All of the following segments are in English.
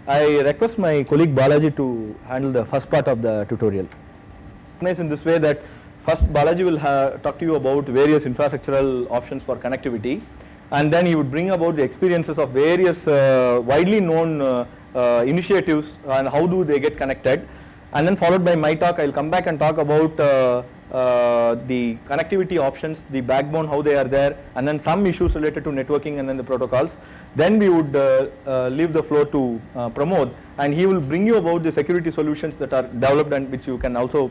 I request my colleague Balaji to handle the first part of the tutorial. Nice in this way that first Balaji will talk to you about various infrastructural options for connectivity, and then he would bring about the experiences of various widely known initiatives and how do they get connected, and then followed by my talk. I will come back and talk about the connectivity options, the backbone, how they are there, and then some issues related to networking and then the protocols. Then we would leave the floor to Pramod, and he will bring you about the security solutions that are developed and which you can also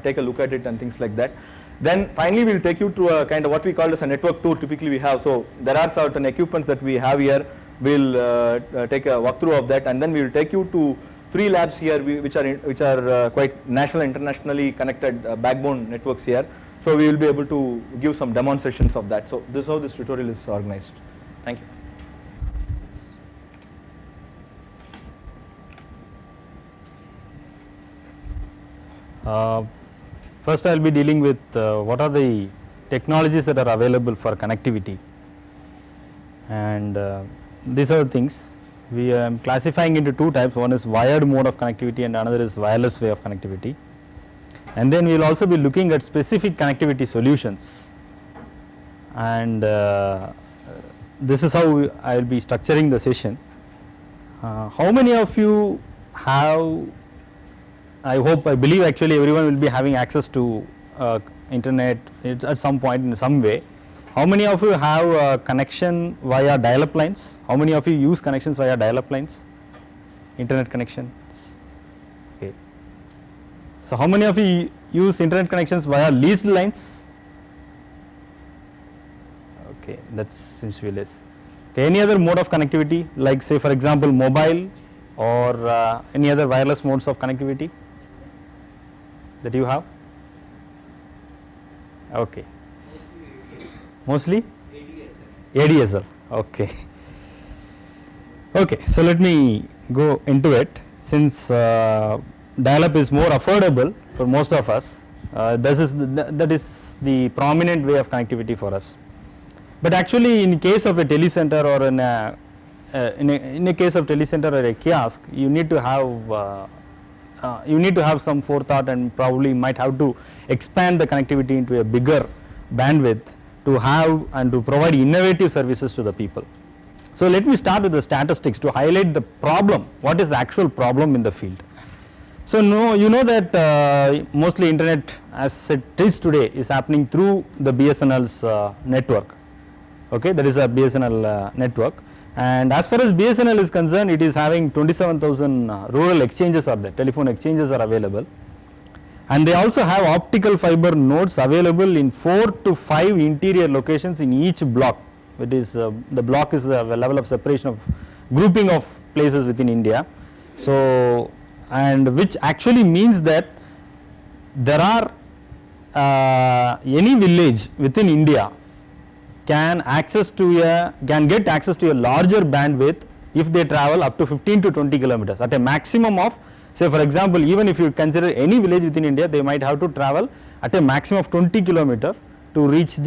take a look at it and things like that. Then finally we will take you to a kind of what we call as a network tour typically we have. So there are certain equipments that we have here. We will take a walkthrough of that, and then we will take you to 3 labs here which are quite national, internationally connected backbone networks here. So we will be able to give some demonstrations of that. So this is how this tutorial is organized. Thank you. First I will be dealing with what are the technologies that are available for connectivity, and these are the things. We are classifying into 2 types. One is wired mode of connectivity and another is wireless way of connectivity. And then we will also be looking at specific connectivity solutions, and this is how I will be structuring the session. How many of you have, I believe actually everyone will be having access to internet at some point in some way. How many of you have a connection via dial-up lines? How many of you use connections via dial-up lines? Internet connections. Okay. So how many of you use internet connections via leased lines? Okay, that seems to be less. Okay, any other mode of connectivity, like say for example mobile or any other wireless modes of connectivity that you have? Okay. Mostly ADSL. Okay. Okay, so let me go into it. Since dial-up is more affordable for most of us, that is the prominent way of connectivity for us. But actually, in case of a telecenter or in a case of telecenter or a kiosk, you need to have some forethought and probably might have to expand the connectivity into a bigger bandwidth to have and to provide innovative services to the people. So let me start with the statistics to highlight the problem. What is the actual problem in the field? So you know that mostly internet as it is today is happening through the BSNL's network. Okay, that is a BSNL network, and as far as BSNL is concerned, it is having 27,000 rural exchanges are there, telephone exchanges are available. And they also have optical fiber nodes available in 4 to 5 interior locations in each block. It is the block is the level of separation of grouping of places within India. So, and which actually means that there are any village within India can get access to a larger bandwidth if they travel up to 15 to 20 kilometers at a maximum of, say for example, even if you consider any village within India, they might have to travel at a maximum of 20 kilometers to reach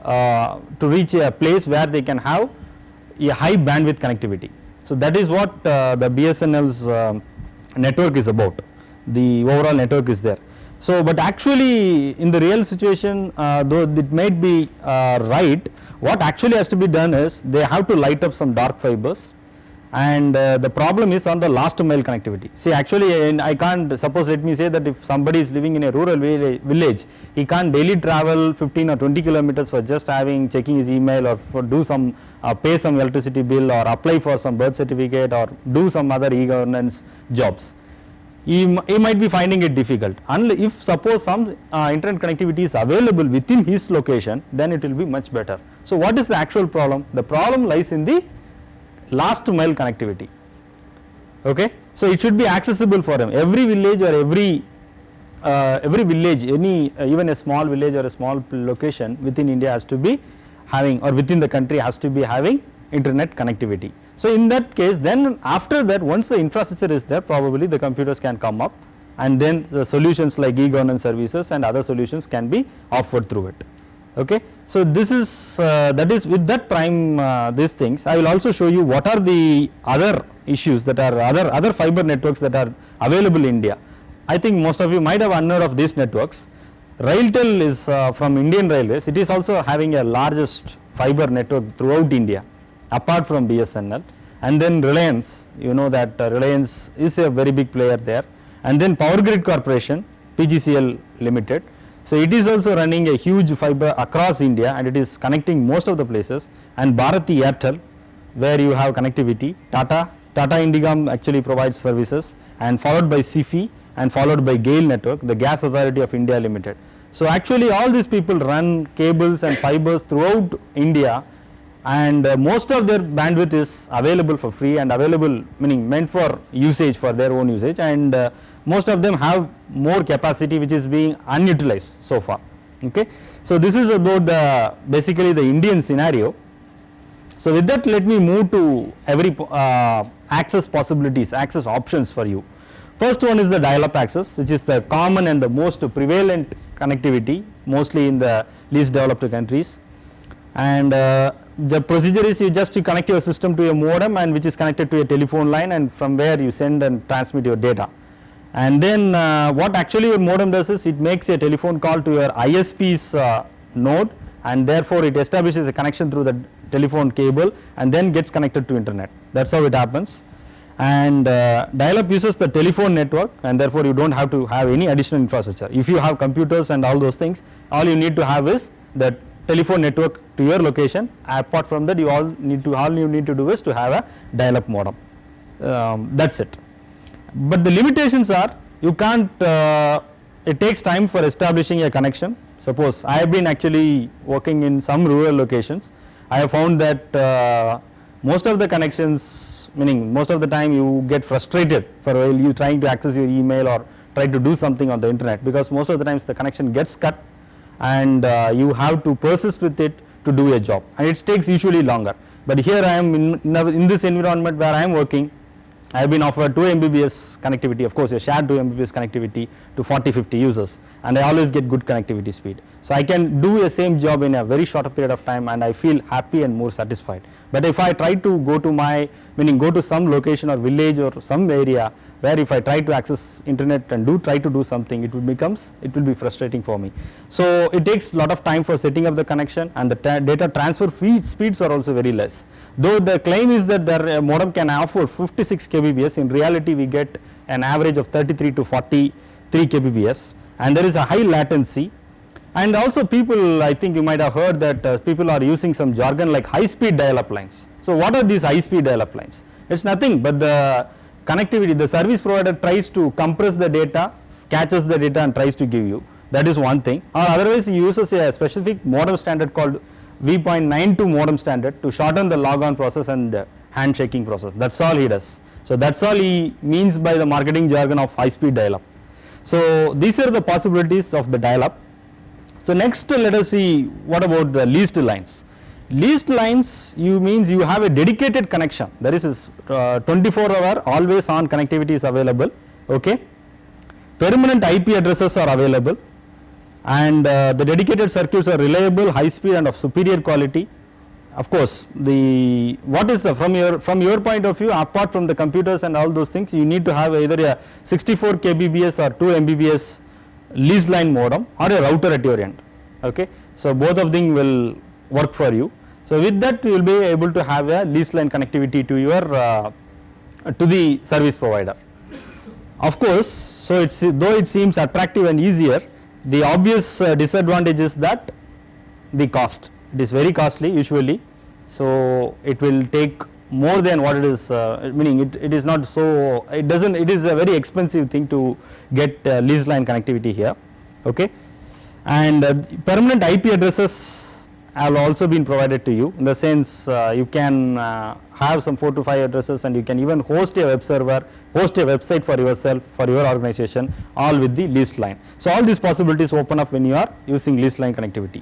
a place where they can have a high bandwidth connectivity. So that is what the BSNL's network is about. The overall network is there. So, but actually in the real situation, though it might be right, what actually has to be done is they have to light up some dark fibers. And the problem is on the last mile connectivity. See, actually I can't, suppose let me say that if somebody is living in a rural village, he can't daily travel 15 or 20 kilometers for just checking his email or for do some pay some electricity bill or apply for some birth certificate or do some other e-governance jobs. He might be finding it difficult. If suppose some internet connectivity is available within his location, then it will be much better. So what is the actual problem? The problem lies in the last mile connectivity. Okay, so it should be accessible for him. Every village or every village, even a small village or a small location within India has to be having, or within the country has to be having internet connectivity. So in that case, then after that, once the infrastructure is there, probably the computers can come up, and then the solutions like e-governance services and other solutions can be offered through it. Okay, So this is that is with that prime these things. I will also show you what are the other issues that are other fiber networks that are available in India. I think most of you might have unheard of these networks. Railtel is from Indian Railways. It is also having a largest fiber network throughout India, apart from BSNL. And then Reliance, you know that Reliance is a very big player there. And then Power Grid Corporation, PGCL Limited. So it is also running a huge fiber across India, and it is connecting most of the places. And Bharati Airtel, where you have connectivity. Tata Indigam actually provides services, and followed by SIFI, and followed by GAIL Network, the Gas Authority of India Limited. So actually all these people run cables and fibers throughout India, and most of their bandwidth is available for free and available, meaning meant for usage, for their own usage, and most of them have more capacity which is being unutilized so far. Okay, so this is about the basically the Indian scenario. So with that, let me move to every access possibilities, access options for you. First one is the dial-up access, which is the common and the most prevalent connectivity, mostly in the least developed countries. And the procedure is you connect your system to a modem, and which is connected to a telephone line, and from where you send and transmit your data. And then what actually your modem does is it makes a telephone call to your ISP's node, and therefore it establishes a connection through the telephone cable and then gets connected to internet. That's how it happens. And dial-up uses the telephone network, and therefore you don't have to have any additional infrastructure. If you have computers and all those things, all you need to have is the telephone network to your location. Apart from that, all you need to do is to have a dial-up modem. That's it. But the limitations are, you can't, it takes time for establishing a connection. Suppose I have been actually working in some rural locations. I have found that most of the connections, meaning most of the time you get frustrated for while you trying to access your email or try to do something on the internet, because most of the times the connection gets cut, and you have to persist with it to do a job, and it takes usually longer. But here I am in this environment where I am working. I have been offered 2 Mbps connectivity, of course a shared 2 Mbps connectivity to 40-50 users, and I always get good connectivity speed. So I can do the same job in a very short period of time, and I feel happy and more satisfied. But if I try to go to go to some location or village or some area where if I try to access internet and try to do something, it will be frustrating for me. So it takes a lot of time for setting up the connection, and the data transfer speeds are also very less. Though the claim is that the modem can offer 56 kbps, in reality we get an average of 33 to 43 kbps, and there is a high latency. And also people, I think you might have heard that people are using some jargon like high speed dial-up lines. So what are these high speed dial-up lines? It's nothing but the connectivity, the service provider tries to compress the data, catches the data and tries to give you. That is one thing. Or otherwise he uses a specific modem standard called V.92 modem standard to shorten the logon process and the handshaking process. That's all he does. So that's all he means by the marketing jargon of high speed dial-up. So these are the possibilities of the dial-up. So next let us see what about the leased lines. Leased lines means you have a dedicated connection. There is 24-hour always on connectivity is available. Okay, permanent IP addresses are available, and the dedicated circuits are reliable, high speed and of superior quality. Of course, from your point of view, apart from the computers and all those things, you need to have either a 64 kbps or 2 Mbps leased line modem or a router at your end. Okay, so both of them will work for you. So with that you will be able to have a leased line connectivity to your to the service provider. Of course, so though it seems attractive and easier, the obvious disadvantage is that the cost. It is very costly usually, so it will take more than what it is, meaning it is not so, it is a very expensive thing to get leased line connectivity here. Okay, and permanent IP addresses have also been provided to you, in the sense you can have some 4 to 5 addresses, and you can even host a web server, host a website for yourself, for your organization, all with the leased line. So all these possibilities open up when you are using leased line connectivity.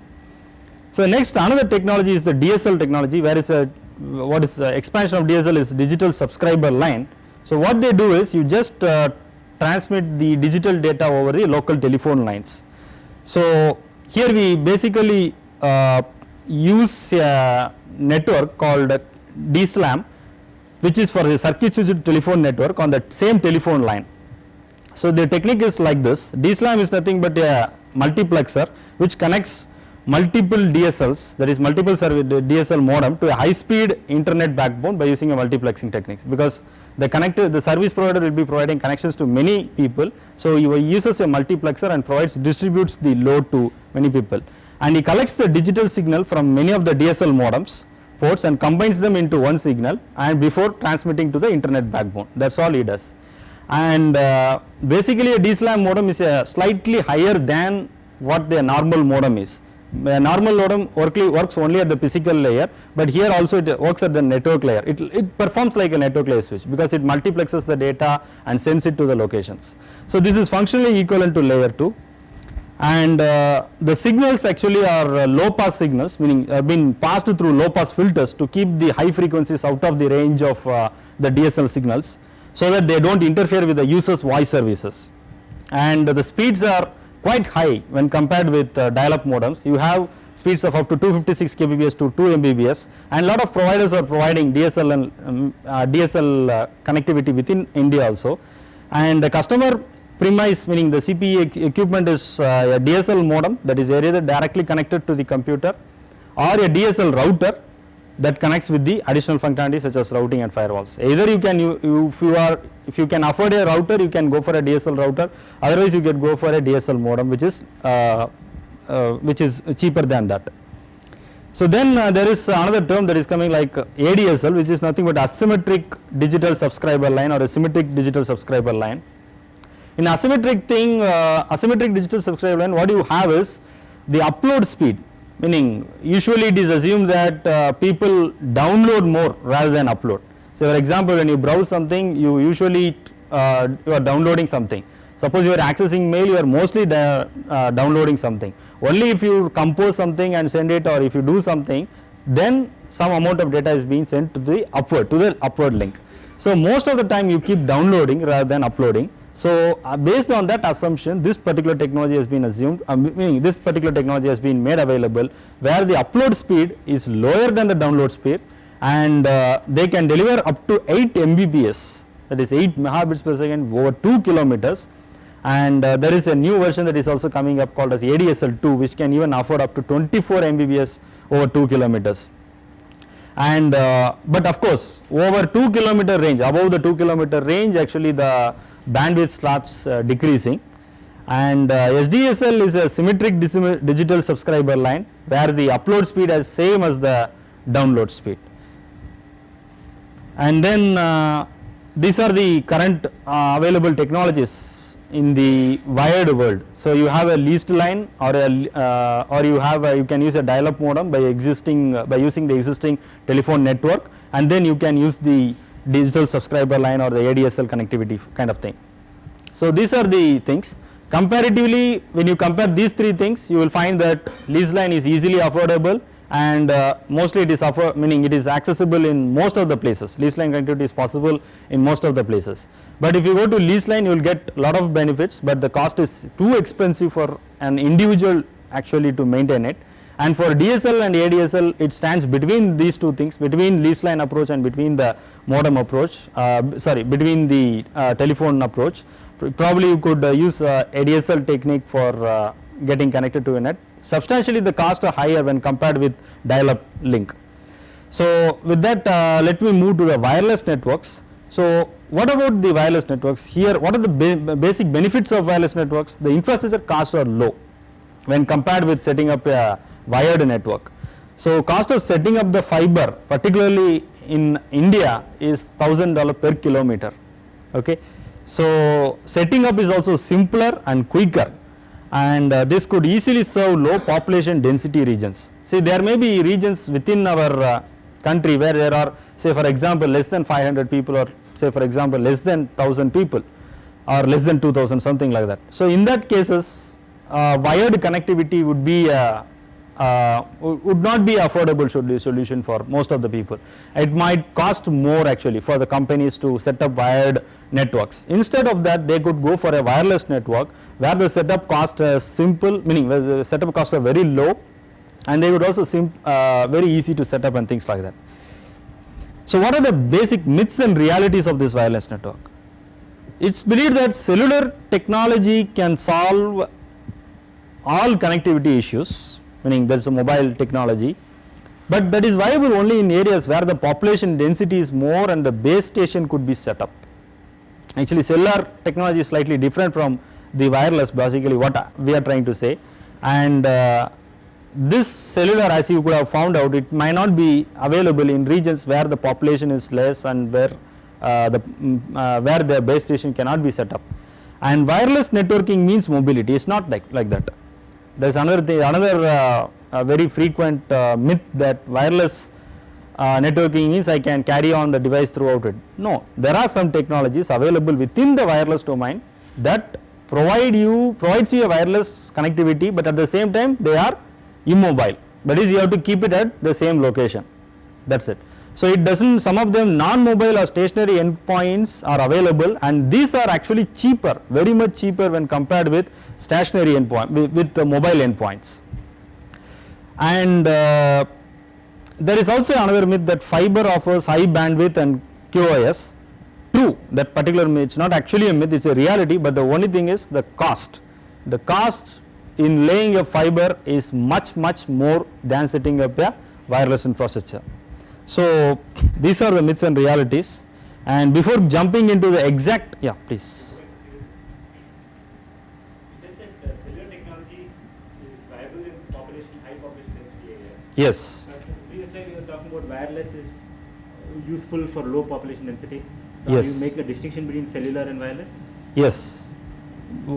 So next, another technology is the DSL technology, where what is the expansion of DSL is digital subscriber line. So what they do is you just transmit the digital data over the local telephone lines. So here we basically use a network called DSLAM, which is for the circuit switched telephone network on the same telephone line. So the technique is like this. DSLAM is nothing but a multiplexer which connects multiple DSLs, that is multiple DSL modem, to a high speed internet backbone by using a multiplexing techniques, because the service provider will be providing connections to many people. So he uses a multiplexer and distributes the load to many people, and he collects the digital signal from many of the DSL modems ports and combines them into one signal and before transmitting to the internet backbone. That's all he does. And basically a DSLAM modem is slightly higher than what the normal modem is. A normal modem works only at the physical layer, but here also it works at the network layer. It performs like a network layer switch because it multiplexes the data and sends it to the locations. So this is functionally equivalent to layer 2. And the signals actually are low pass signals, meaning been passed through low pass filters to keep the high frequencies out of the range of the DSL signals, so that they don't interfere with the user's voice services. And the speeds are quite high when compared with dial-up modems. You have speeds of up to 256 kbps to 2 mbps, and a lot of providers are providing DSL and DSL connectivity within India also. And the customer premise, meaning the CPE equipment, is a DSL modem that is either directly connected to the computer or a DSL router that connects with the additional functionality such as routing and firewalls. Either you can, if you can afford a router, you can go for a DSL router. Otherwise, you can go for a DSL modem, which is cheaper than that. So then there is another term that is coming like ADSL, which is nothing but asymmetric digital subscriber line or a symmetric digital subscriber line. In asymmetric asymmetric digital subscriber line, what you have is the upload speed, meaning usually it is assumed that people download more rather than upload. So for example, when you browse something, you usually you are downloading something. Suppose you are accessing mail, you are mostly downloading something. Only if you compose something and send it, or if you do something, then some amount of data is being sent to the upward link. So most of the time you keep downloading rather than uploading. So based on that assumption, this particular technology has been assumed, meaning this particular technology has been made available, where the upload speed is lower than the download speed, and they can deliver up to 8 Mbps, that is 8 megabits per second over 2 kilometers. And there is a new version that is also coming up called as ADSL2, which can even afford up to 24 Mbps over 2 kilometers. And but of course, over 2 kilometer range, above the 2 kilometer range, actually the bandwidth starts decreasing. And SDSL is a symmetric digital subscriber line, where the upload speed is same as the download speed. And then these are the current available technologies in the wired world. So you have a leased line, or you can use a dial-up modem by using the existing telephone network, and then you can use the digital subscriber line or the ADSL connectivity kind of thing. So these are the things. Comparatively, when you compare these three things, you will find that leased line is easily affordable, and mostly it is meaning it is accessible in most of the places. Leased line connectivity is possible in most of the places. But if you go to leased line, you will get a lot of benefits, but the cost is too expensive for an individual actually to maintain it. And for DSL and ADSL, it stands between these two things, between leased line approach and between the modem approach, between the telephone approach. Probably you could use ADSL technique for getting connected to a net. Substantially the costs are higher when compared with dial-up link. So with that, let me move to the wireless networks. So what about the wireless networks? Here, what are the basic benefits of wireless networks? The infrastructure costs are low when compared with setting up a wired network. So cost of setting up the fiber, particularly in India, is $1,000 per kilometer. Okay, so setting up is also simpler and quicker, and this could easily serve low population density regions. See, there may be regions within our country where there are, say for example, less than 500 people, or say for example less than 1000 people, or less than 2000, something like that. So in that cases, wired connectivity would be would not be affordable solution for most of the people. It might cost more actually for the companies to set up wired networks. Instead of that, they could go for a wireless network where the setup cost is simple, meaning the setup costs are very low, and they would also very easy to set up and things like that. So what are the basic myths and realities of this wireless network? It's believed that cellular technology can solve all connectivity issues, meaning there is a mobile technology, but that is viable only in areas where the population density is more and the base station could be set up. Actually, cellular technology is slightly different from the wireless, basically what we are trying to say, and this cellular, as you could have found out, it might not be available in regions where the population is less and where the base station cannot be set up. And wireless networking means mobility. It's not like that. There is another thing, very frequent myth that wireless networking means I can carry on the device throughout it. No, there are some technologies available within the wireless domain that provides you a wireless connectivity, but at the same time they are immobile. That is, you have to keep it at the same location. That's it. So it doesn't. Some of them non-mobile or stationary endpoints are available, and these are actually cheaper, very much cheaper when compared with stationary endpoint with the mobile endpoints. And there is also another myth that fiber offers high bandwidth and QoS. True, that particular myth, it's not actually a myth, it's a reality, but the only thing is the cost. The cost in laying a fiber is much more than setting up a wireless infrastructure. So these are the myths and realities, and before jumping into the exact, yeah, please. You said that cellular technology is viable in high population density areas. Yes. Previously you were talking about wireless is useful for low population density. So Yes. Are you making a distinction between cellular and wireless? Yes.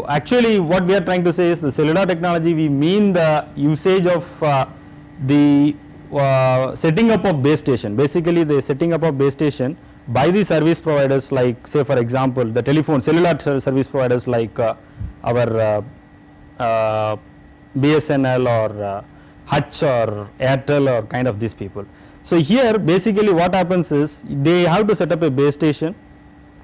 Actually, what we are trying to say is the cellular technology, we mean the usage of the setting up of base station. Basically, the setting up of base station by the service providers, like say for example the cellular service providers like our BSNL or Hutch or Airtel or kind of these people. So here basically what happens is they have to set up a base station,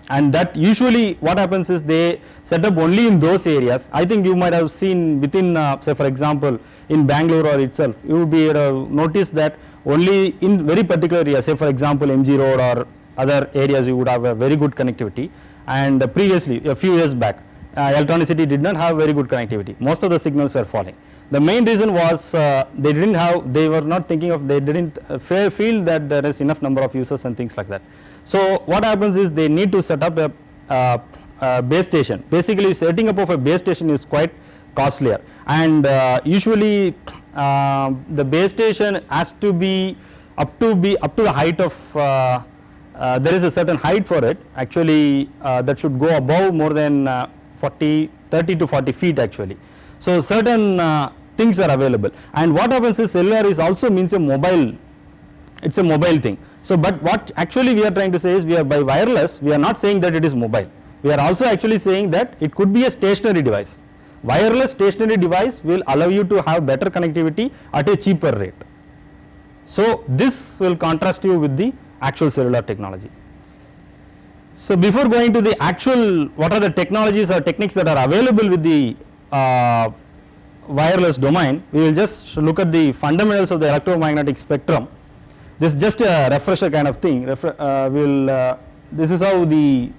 and that usually what happens is they set up only in those areas. I think you might have seen within say for example in Bangalore or itself, you would be notice that only in very particular areas, say for example MG Road or other areas, you would have a very good connectivity, and previously a few years back Electronic City did not have very good connectivity. Most of the signals were falling. The main reason was they didn't feel that there is enough number of users and things like that. So what happens is they need to set up a base station. Basically setting up of a base station is quite costlier, and usually the base station has to be up to the height of there is a certain height for it actually that should go above more than 30 to 40 feet actually. So certain things are available, and what happens is cellular is also means a mobile, it's a mobile thing. So but what actually we are trying to say is, we are by wireless we are not saying that it is mobile, we are also actually saying that it could be a stationary device. Wireless stationary device will allow you to have better connectivity at a cheaper rate. So this will contrast you with the actual cellular technology. So before going to the actual what are the technologies or techniques that are available with the wireless domain, we will just look at the fundamentals of the electromagnetic spectrum. This is just a refresher kind of thing. This is how the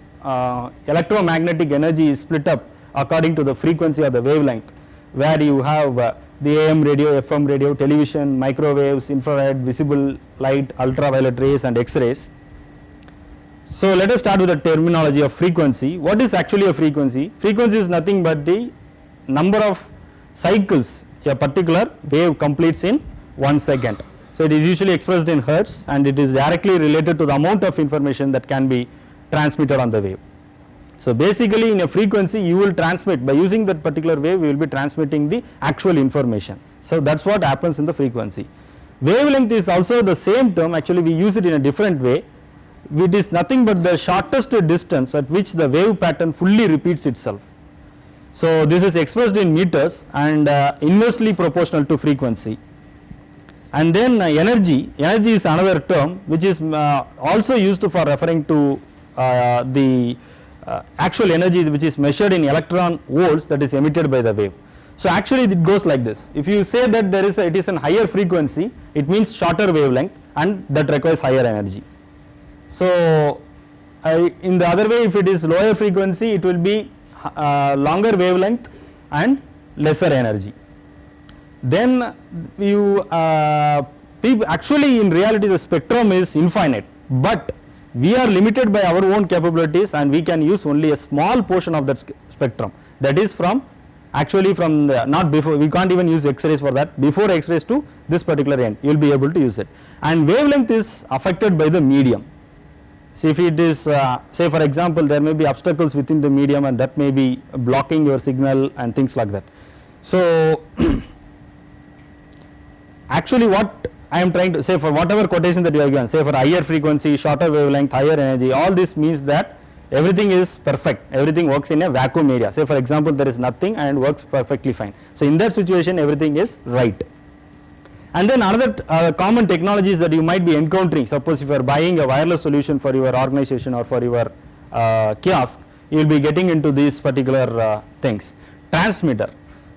electromagnetic energy is split up according to the frequency or the wavelength, where you have the AM radio, FM radio, television, microwaves, infrared, visible light, ultraviolet rays and X-rays. So let us start with the terminology of frequency. What is actually a frequency? Frequency is nothing but the number of cycles a particular wave completes in 1 second. So it is usually expressed in hertz, and it is directly related to the amount of information that can be transmitted on the wave. So basically in a frequency you will transmit, by using that particular wave we will be transmitting the actual information. So that's what happens in the frequency. Wavelength is also the same term, actually we use it in a different way. It is nothing but the shortest distance at which the wave pattern fully repeats itself. So this is expressed in meters and inversely proportional to frequency. And then energy is another term which is also used for referring to the actual energy which is measured in electron volts that is emitted by the wave. So actually it goes like this. If you say that it is an higher frequency, it means shorter wavelength and that requires higher energy. So in the other way, if it is lower frequency, it will be longer wavelength and lesser energy. Then you actually in reality the spectrum is infinite, but we are limited by our own capabilities and we can use only a small portion of that spectrum, that is from the, not before, we can't even use X-rays for that, before X-rays to this particular end you will be able to use it. And wavelength is affected by the medium. See, if it is say for example there may be obstacles within the medium and that may be blocking your signal and things like that. So actually what I am trying to say, for whatever quotation that you have given, say for higher frequency, shorter wavelength, higher energy, all this means that everything is perfect, everything works in a vacuum area. Say for example there is nothing and works perfectly fine. So in that situation everything is right. And then another common technologies that you might be encountering, suppose if you are buying a wireless solution for your organization or for your kiosk, you will be getting into these particular things. Transmitter.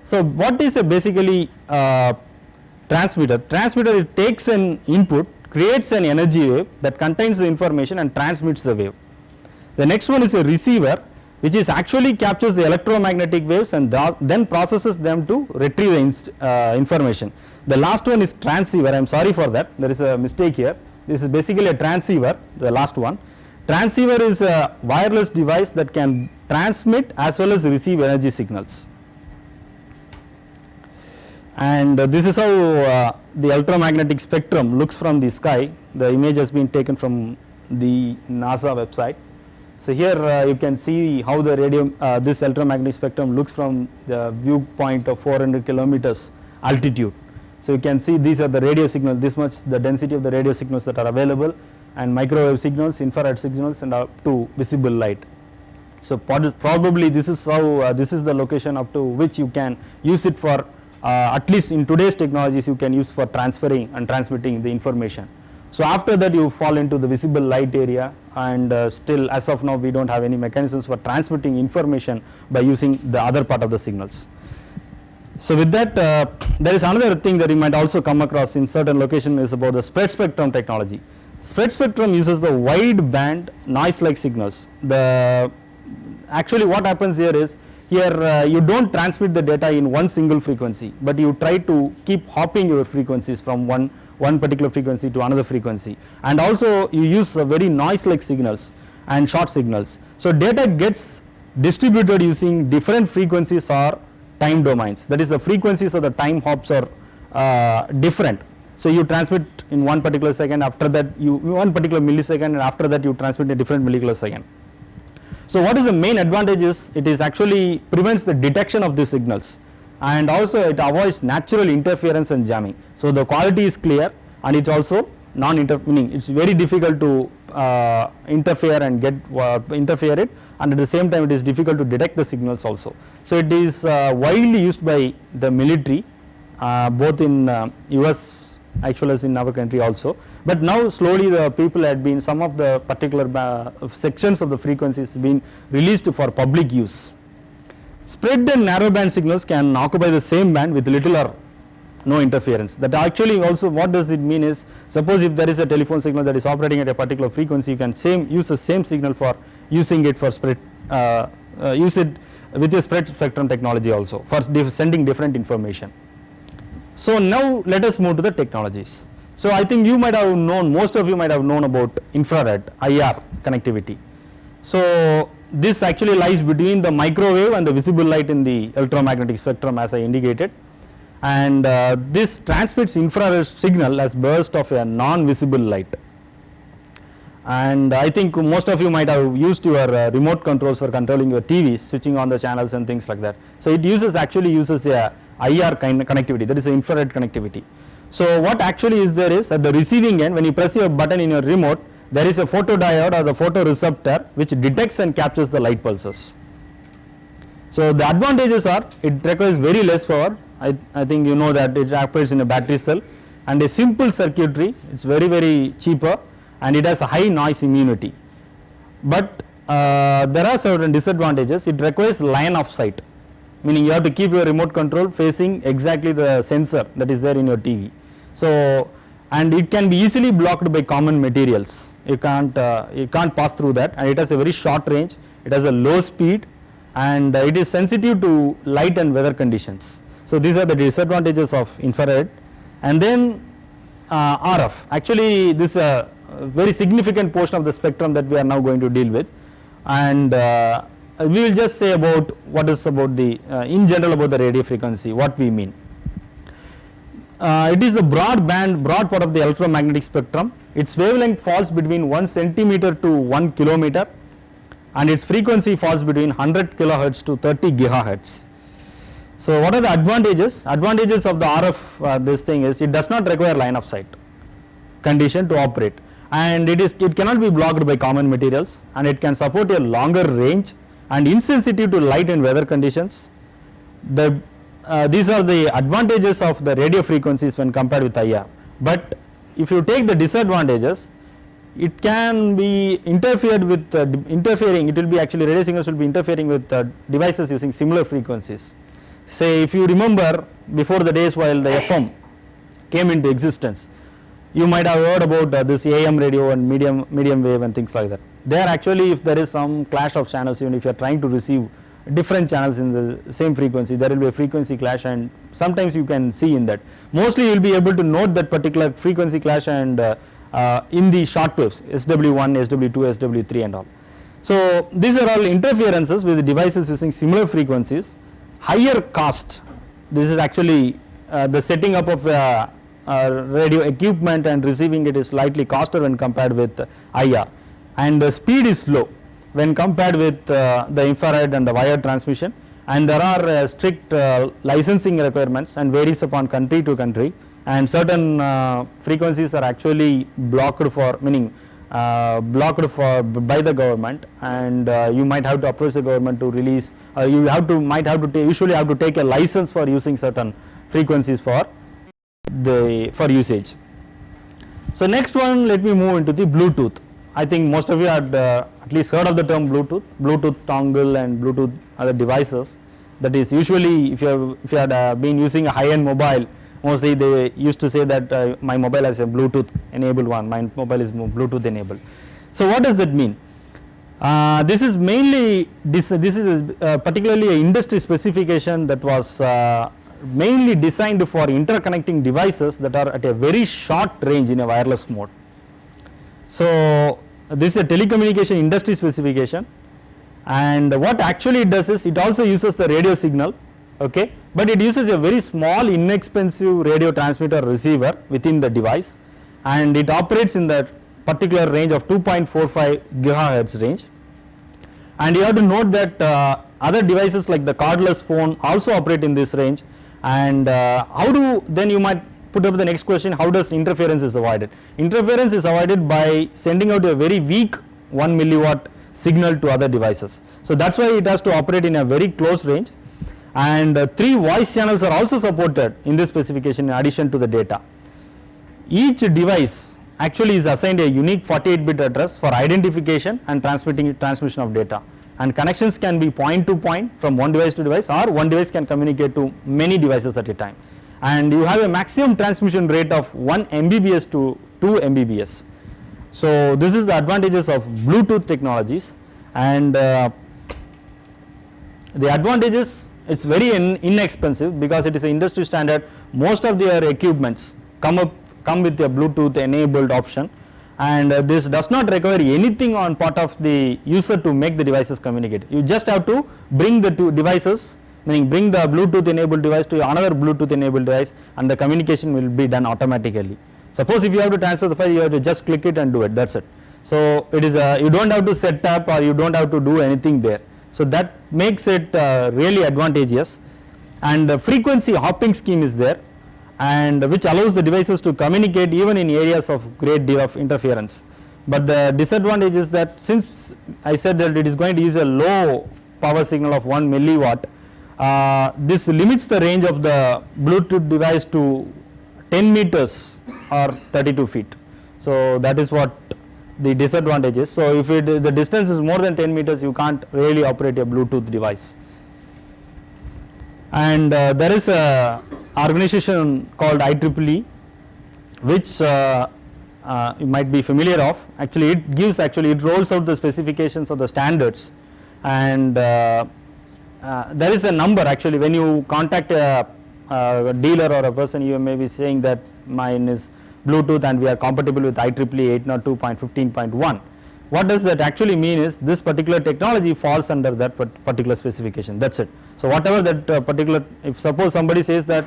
So what is a basically transmitter? Transmitter, it takes an input, creates an energy wave that contains the information and transmits the wave. The next one is a receiver, which is actually captures the electromagnetic waves and then processes them to retrieve the information. The last one is transceiver. I am sorry for that, there is a mistake here. This is basically a transceiver, the last one. Transceiver is a wireless device that can transmit as well as receive energy signals. And this is how the electromagnetic spectrum looks from the sky. The image has been taken from the NASA website. So here you can see how the this electromagnetic spectrum looks from the viewpoint of 400 kilometers altitude. So you can see these are the radio signals, this much the density of the radio signals that are available, and microwave signals, infrared signals, and up to visible light. So probably this is how this is the location up to which you can use it for at least in today's technologies you can use for transferring and transmitting the information. So after that you fall into the visible light area, and still as of now we don't have any mechanisms for transmitting information by using the other part of the signals. So with that there is another thing that you might also come across in certain location is about the spread spectrum technology. Spread spectrum uses the wide band noise like signals. Actually what happens here is, here you don't transmit the data in one single frequency, but you try to keep hopping your frequencies from one particular frequency to another frequency, and also you use very noise like signals and short signals. So data gets distributed using different frequencies or time domains, that is the frequencies of the time hops are different. So you transmit in one particular second, after that one particular millisecond, and after that you transmit a different millisecond. So what is the main advantage is, it is actually prevents the detection of these signals, and also it avoids natural interference and jamming. So the quality is clear, and it's also meaning it's very difficult to interfere and interfere it, and at the same time it is difficult to detect the signals also. So it is widely used by the military, both in US as well as in our country also. But now slowly the people had been, some of the particular sections of the frequencies been released for public use. Spread and narrow band signals can occupy the same band with little or no interference. That actually also what does it mean is, suppose if there is a telephone signal that is operating at a particular frequency, you can use the same signal for using it for spread, use it with the spread spectrum technology also for sending different information. So now let us move to the technologies. So I think you might have known, most of you might have known about infrared IR connectivity. So this actually lies between the microwave and the visible light in the electromagnetic spectrum, as I indicated, and this transmits infrared signal as burst of a non-visible light. And I think most of you might have used your remote controls for controlling your TVs, switching on the channels and things like that. So it actually uses a IR kind of connectivity, that is infrared connectivity. So what actually is there is, at the receiving end, when you press your button in your remote, there is a photodiode or the photoreceptor which detects and captures the light pulses. So the advantages are, it requires very less power. I think you know that it operates in a battery cell, and a simple circuitry, it's very cheaper, and it has a high noise immunity. But there are certain disadvantages. It requires line of sight. meaning you have to keep your remote control facing exactly the sensor that is there in your TV. So, and it can be easily blocked by common materials. You can't pass through that, and it has a very short range, it has a low speed, and it is sensitive to light and weather conditions. So these are the disadvantages of infrared. And then RF, actually this is a very significant portion of the spectrum that we are now going to deal with, and we will just say about what is about the in general about the radio frequency, what we mean. It is the broad part of the electromagnetic spectrum. Its wavelength falls between 1 centimeter to 1 kilometer, and its frequency falls between 100 kilohertz to 30 gigahertz. So what are the advantages? Advantages of the RF this thing is it does not require line of sight condition to operate, and it cannot be blocked by common materials, and it can support a longer range and insensitive to light and weather conditions. These are the advantages of the radio frequencies when compared with IR. But if you take the disadvantages, it can be interfered with interfering, it will be actually radio signals will be interfering with devices using similar frequencies. Say if you remember before the days while the FM came into existence, you might have heard about this AM radio and medium wave and things like that. There actually, if there is some clash of channels, even if you are trying to receive different channels in the same frequency, there will be a frequency clash, and sometimes you can see in that. Mostly you will be able to note that particular frequency clash and in the short waves, SW1, SW2, SW3 and all. So these are all interferences with the devices using similar frequencies. Higher cost, this is actually the setting up of radio equipment and receiving it is slightly costlier when compared with IR, and the speed is low when compared with the infrared and the wired transmission, and there are strict licensing requirements and varies upon country to country, and certain frequencies are actually blocked for, meaning blocked for by the government, and you might have to approach the government to release, you have to usually have to take a license for using certain frequencies for usage. So next one, let me move into the Bluetooth. I think most of you had at least heard of the term Bluetooth dongle and Bluetooth other devices. That is usually if you had been using a high-end mobile, mostly they used to say that my mobile has a Bluetooth enabled one, my mobile is Bluetooth enabled. So what does that mean? This is mainly, this is particularly an industry specification that was mainly designed for interconnecting devices that are at a very short range in a wireless mode. So this is a telecommunication industry specification, and what actually it does is it also uses the radio signal, okay, but it uses a very small inexpensive radio transmitter receiver within the device, and it operates in that particular range of 2.45 gigahertz range. And you have to note that other devices like the cordless phone also operate in this range, and then you might put up the next question, how does interference is avoided? Interference is avoided by sending out a very weak 1 milliwatt signal to other devices. So that's why it has to operate in a very close range, and 3 voice channels are also supported in this specification in addition to the data. Each device actually is assigned a unique 48-bit address for identification and transmission of data, and connections can be point to point from one device to device, or one device can communicate to many devices at a time, and you have a maximum transmission rate of 1 Mbps to 2 Mbps. So this is the advantages of Bluetooth technologies, and the advantages, it's very inexpensive because it is an industry standard. Most of their equipments come with a Bluetooth enabled option, and this does not require anything on part of the user to make the devices communicate. You just have to bring the two devices, meaning bring the Bluetooth enabled device to another Bluetooth enabled device, and the communication will be done automatically. Suppose if you have to transfer the file, you have to just click it and do it, that's it. So it is you don't have to set up or you don't have to do anything there. So that makes it really advantageous, and the frequency hopping scheme is there, and which allows the devices to communicate even in areas of great deal of interference. But the disadvantage is that since I said that it is going to use a low power signal of 1 milliwatt, this limits the range of the Bluetooth device to 10 meters or 32 feet. So that is what the disadvantage is. So if the distance is more than 10 meters, you can't really operate a Bluetooth device. And there is a organization called IEEE, which you might be familiar of. Actually it rolls out the specifications of the standards, and there is a number. Actually, when you contact a dealer or a person, you may be saying that mine is Bluetooth and we are compatible with IEEE 802.15.1. What does that actually mean is this particular technology falls under that particular specification, that's it. So whatever that particular, if suppose somebody says that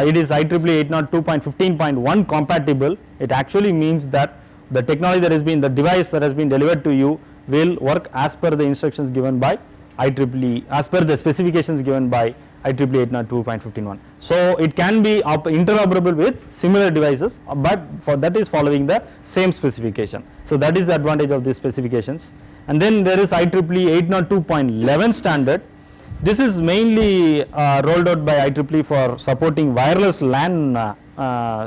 it is IEEE 802.15.1 compatible, it actually means that the technology that has been, the device that has been delivered to you will work as per the instructions given by IEEE, as per the specifications given by IEEE 802.15.1. So it can be interoperable with similar devices, but for that is following the same specification. So that is the advantage of these specifications. And then there is IEEE 802.11 standard. This is mainly rolled out by IEEE for supporting wireless LAN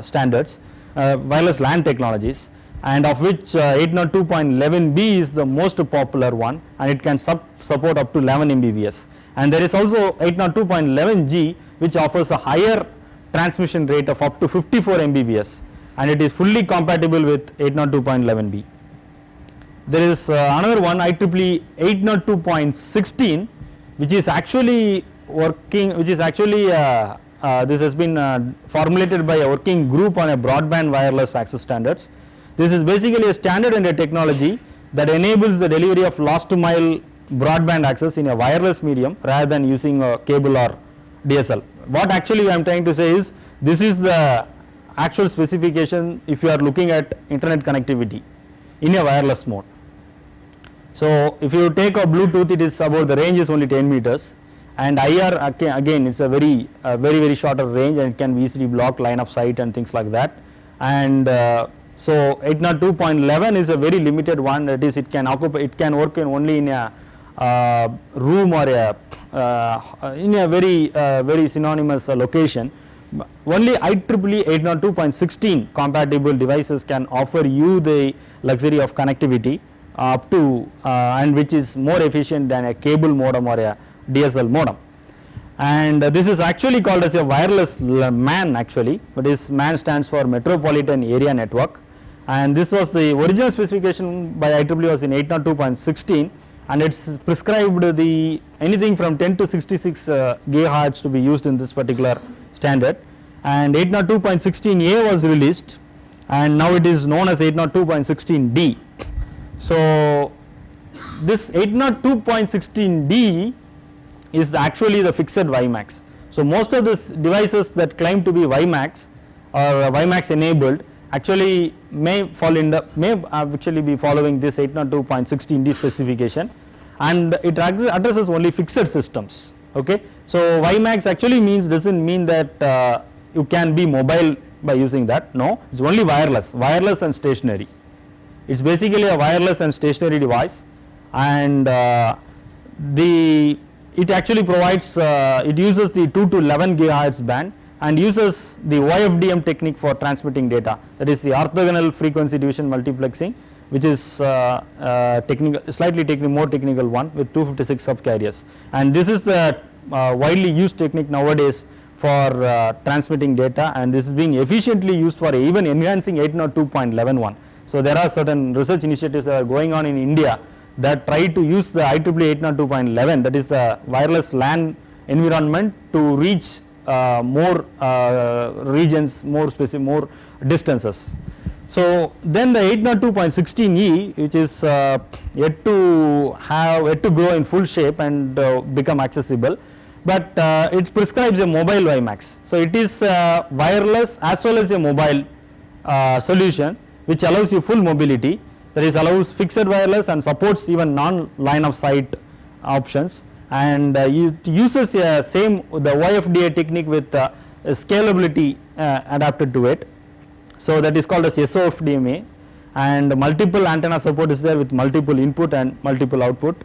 standards, wireless LAN technologies, and of which 802.11b is the most popular one, and it can support up to 11 Mbps. And there is also 802.11g, which offers a higher transmission rate of up to 54 Mbps, and it is fully compatible with 802.11b. There is another one, IEEE 802.16, which is actually working, which is actually this has been formulated by a working group on a broadband wireless access standards. This is basically a standard and a technology that enables the delivery of last mile broadband access in a wireless medium rather than using a cable or DSL. What actually I am trying to say is, this is the actual specification if you are looking at internet connectivity in a wireless mode. So if you take a Bluetooth, it is about, the range is only 10 meters, and IR again it's a very shorter range, and it can easily block line of sight and things like that. And so 802.11 is a very limited one, that is it can work only in a room or in a very synonymous location. Only IEEE 802.16 compatible devices can offer you the luxury of connectivity up to and which is more efficient than a cable modem or a DSL modem. And this is actually called as a wireless MAN actually, but this MAN stands for Metropolitan Area Network, and this was the original specification by IEEE was in 802.16, and it's prescribed the anything from 10 to 66 gigahertz to be used in this particular standard. And 802.16a was released, and now it is known as 802.16d. So this 802.16d is actually the fixed WiMAX. So most of the devices that claim to be WiMAX or WiMAX enabled actually may actually be following this 802.16d specification, and it addresses only fixed systems. Okay, so WiMAX actually doesn't mean that you can be mobile by using that. No, it's only wireless and stationary. It's basically a wireless and stationary device, and it actually provides it uses the 2 to 11 gigahertz band and uses the OFDM technique for transmitting data, that is the orthogonal frequency division multiplexing, which is slightly more technical one with 256 subcarriers, and this is the widely used technique nowadays for transmitting data, and this is being efficiently used for even enhancing 802.11. So there are certain research initiatives that are going on in India that try to use the IEEE 802.11, that is the wireless LAN environment, to reach more regions, more distances. So then the 802.16e, which is yet to grow in full shape and become accessible, but it prescribes a mobile WiMAX. So it is wireless as well as a mobile solution, which allows you full mobility, that is allows fixed wireless and supports even non-line of sight options, and it uses the OFDA technique with scalability adapted to it. So that is called as SOFDMA, and multiple antenna support is there with multiple input and multiple output.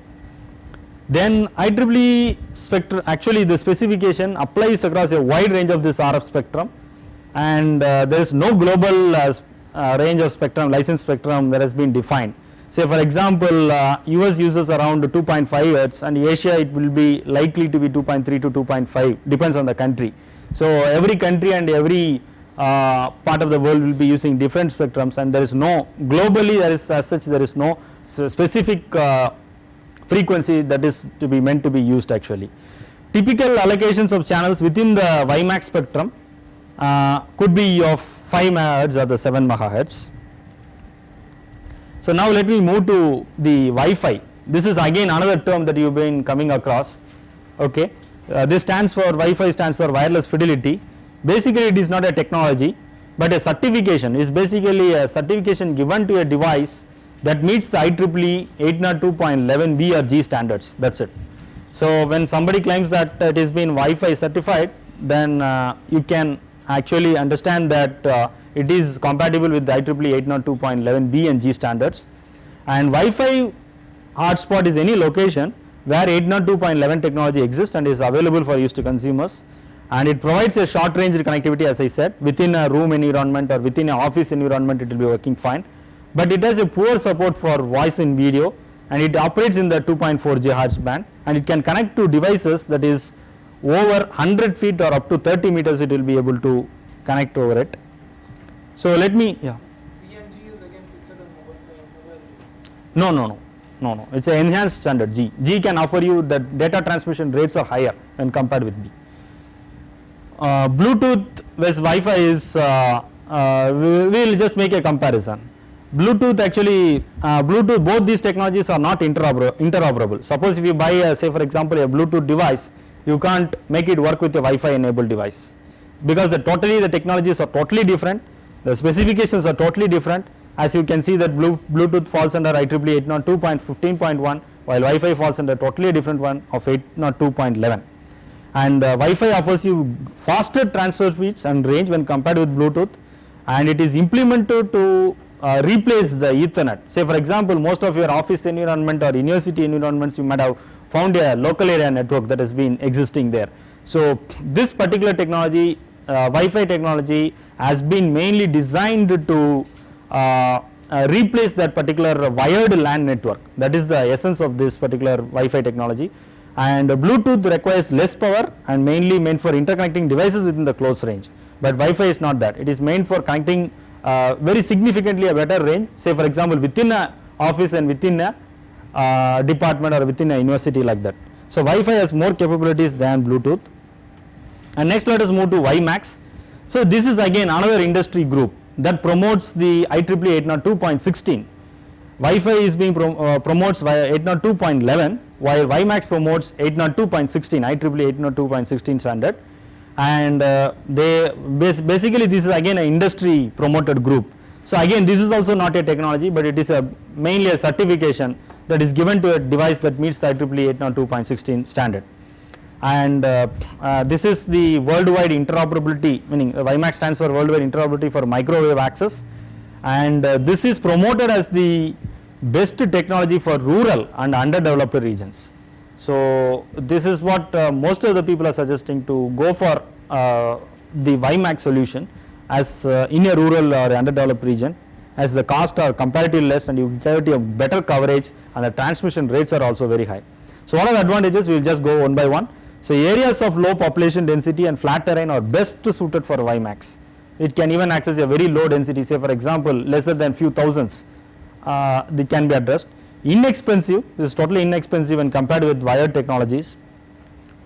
Then IEEE spectrum, actually the specification applies across a wide range of this RF spectrum, and there is no global range of spectrum, licensed spectrum that has been defined. Say for example, US uses around 2.5 Hz and Asia it will be likely to be 2.3 to 2.5, depends on the country. So every country and every part of the world will be using different spectrums, and there is no, globally there is as such there is no specific frequency that is to be meant to be used actually. Typical allocations of channels within the WiMAX spectrum could be of 5 MHz or the 7 MHz. So now let me move to the Wi-Fi. This is again another term that you've been coming across. Okay, this stands for, Wi-Fi stands for wireless fidelity. Basically it is not a technology but a certification. It is basically a certification given to a device that meets the IEEE 802.11b or G standards, that's it. So when somebody claims that it has been Wi-Fi certified, then you can actually understand that it is compatible with the IEEE 802.11b and G standards. And Wi-Fi hotspot is any location where 802.11 technology exists and is available for use to consumers, and it provides a short range connectivity, as I said, within a room environment or within an office environment it will be working fine, but it has a poor support for voice and video, and it operates in the 2.4 GHz band, and it can connect to devices that is over 100 feet or up to 30 meters it will be able to connect over it. So let me, yeah. PMG is again fixed on mobile. No, it's an enhanced standard G. G can offer you the data transmission rates are higher when compared with B. Bluetooth with Wi-Fi is, we will just make a comparison. Bluetooth actually, Bluetooth, both these technologies are not interoperable. Suppose if you buy a, say for example a Bluetooth device, you can't make it work with a Wi-Fi enabled device, because the technologies are totally different, the specifications are totally different. As you can see that Bluetooth falls under IEEE 802.15.1 while Wi-Fi falls under totally different one of 802.11, and Wi-Fi offers you faster transfer speeds and range when compared with Bluetooth, and it is implemented to replace the Ethernet. Say for example, most of your office environment or university environments you might have found a local area network that has been existing there. So this particular technology, Wi-Fi technology, has been mainly designed to replace that particular wired LAN network. That is the essence of this particular Wi-Fi technology, and Bluetooth requires less power and mainly meant for interconnecting devices within the close range, but Wi-Fi is not that. It is meant for connecting very significantly a better range, say for example within a office and within a department or within a university like that. So Wi-Fi has more capabilities than Bluetooth. And next let us move to WiMAX. So this is again another industry group that promotes the IEEE 802.16. Wi-Fi is being promotes via 802.11 while WiMAX promotes 802.16, IEEE 802.16 standard, and basically this is again an industry promoted group. So again this is also not a technology, but it is mainly a certification that is given to a device that meets the IEEE 802.16 standard. And this is the worldwide interoperability, meaning WiMAX stands for worldwide interoperability for microwave access, and this is promoted as the best technology for rural and underdeveloped regions. So this is what most of the people are suggesting, to go for the WiMAX solution as in a rural or underdeveloped region, as the costs are comparatively less and you get a better coverage and the transmission rates are also very high. So what are the advantages? We will just go one by one. So areas of low population density and flat terrain are best suited for WiMAX. It can even access a very low density, say for example lesser than few thousands, they can be addressed. Inexpensive, this is totally inexpensive when compared with wired technologies.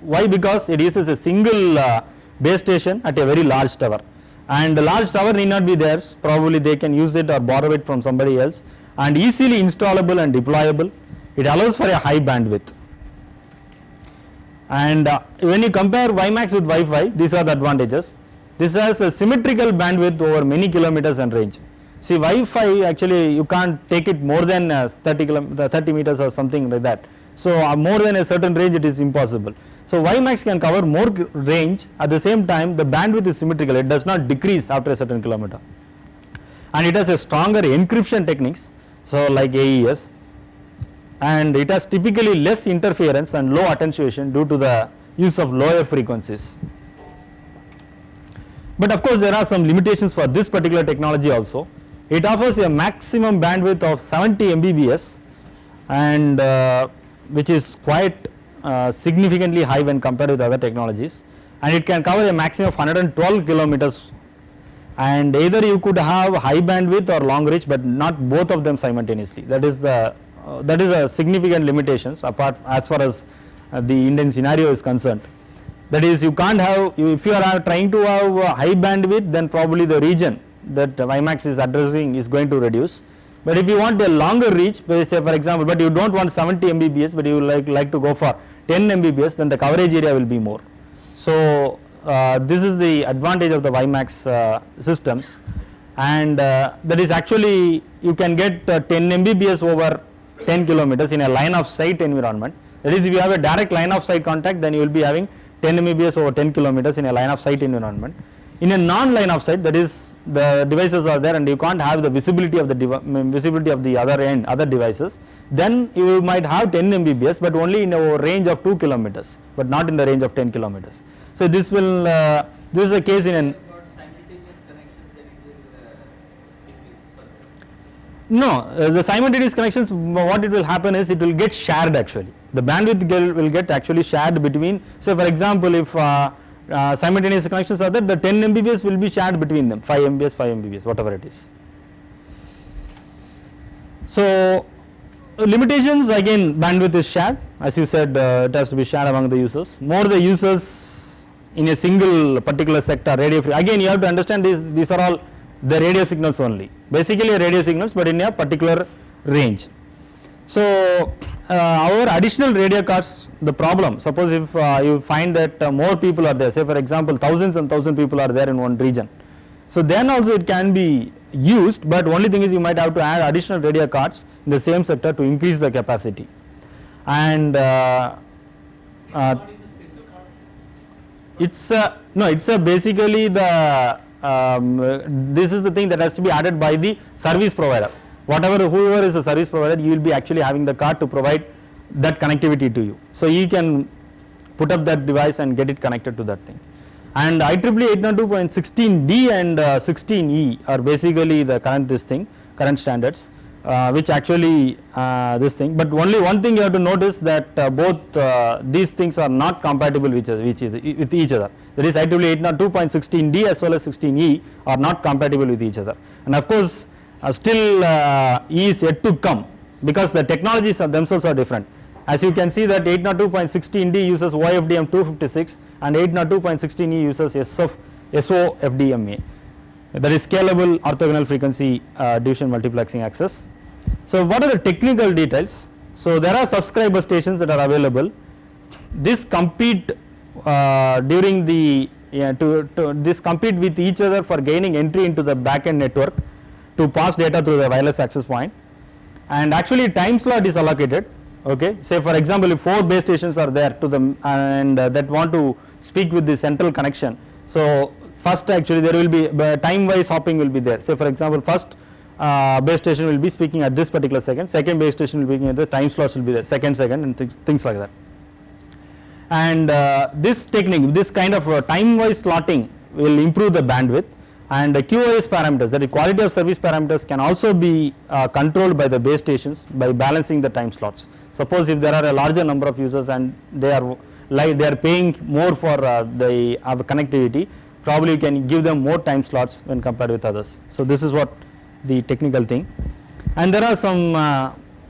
Why? Because it uses a single base station at a very large tower, and the large tower need not be theirs, probably they can use it or borrow it from somebody else, and easily installable and deployable. It allows for a high bandwidth. And when you compare WiMAX with Wi-Fi, these are the advantages. This has a symmetrical bandwidth over many kilometers and range. See, Wi-Fi actually you can't take it more than 30 meters or something like that. So more than a certain range it is impossible. So WiMAX can cover more range, at the same time the bandwidth is symmetrical, it does not decrease after a certain kilometer. And it has a stronger encryption techniques, so like AES, and it has typically less interference and low attenuation due to the use of lower frequencies. But of course there are some limitations for this particular technology also. It offers a maximum bandwidth of 70 Mbps and which is quite significantly high when compared with other technologies, and it can cover a maximum of 112 kilometers, and either you could have high bandwidth or long reach, but not both of them simultaneously. That is a significant limitations apart as far as the Indian scenario is concerned. That is, you can't have, if you are trying to have high bandwidth, then probably the region that WiMAX is addressing is going to reduce. But if you want a longer reach, say for example, but you don't want 70 Mbps, but you like to go for 10 Mbps, then the coverage area will be more. So this is the advantage of the WiMAX systems, and that is actually you can get 10 Mbps over 10 kilometers in a line of sight environment. That is, if you have a direct line of sight contact, then you will be having 10 Mbps over 10 kilometers in a line of sight environment. In a non-line of sight, that is, the devices are there and you can't have the visibility of the other devices, then you might have 10 Mbps, but only in a range of 2 kilometers, but not in the range of 10 kilometers. So this will this is a case in an simultaneous connections, then it will decrease further. no the simultaneous connections, what it will happen is it will get shared actually. The bandwidth will get actually shared between, say for example, if simultaneous connections are there, the 10 Mbps will be shared between them, 5 Mbps, 5 Mbps, whatever it is. So limitations, again, bandwidth is shared, as you said, it has to be shared among the users. More the users in a single particular sector, radio free, again you have to understand these are all the radio signals only, basically radio signals but in a particular range. So our additional radio cards, the problem, suppose if you find that more people are there, say for example thousands and thousands people are there in one region, so then also it can be used, but only thing is you might have to add additional radio cards in the same sector to increase the capacity. And it's no, it's basically the this is the thing that has to be added by the service provider. Whoever is a service provider, you will be actually having the card to provide that connectivity to you. So you can put up that device and get it connected to that thing. And IEEE 802.16d and 16e are basically the current standards, which actually this thing. But only one thing you have to notice that both these things are not compatible with each other. That is, IEEE 802.16d as well as 16e are not compatible with each other. And of course, still E is yet to come because the technologies themselves are different. As you can see that 802.16d uses OFDM 256 and 802.16e uses SOFDMA, that is scalable orthogonal frequency division multiplexing access. So what are the technical details? So there are subscriber stations that are available. This compete during the this compete with each other for gaining entry into the backend network to pass data through the wireless access point, and actually time slot is allocated. Okay, say for example if 4 base stations are there to them and that want to speak with the central connection, so first actually there will be time wise hopping will be there. Say for example first base station will be speaking at this particular second, second base station will be speaking at the time slots will be there, second and things like that. And this technique, this kind of time wise slotting will improve the bandwidth, and the QoS parameters, that is quality of service parameters, can also be controlled by the base stations by balancing the time slots. Suppose if there are a larger number of users and they are paying more for the connectivity, probably you can give them more time slots when compared with others. So this is what the technical thing. And there are some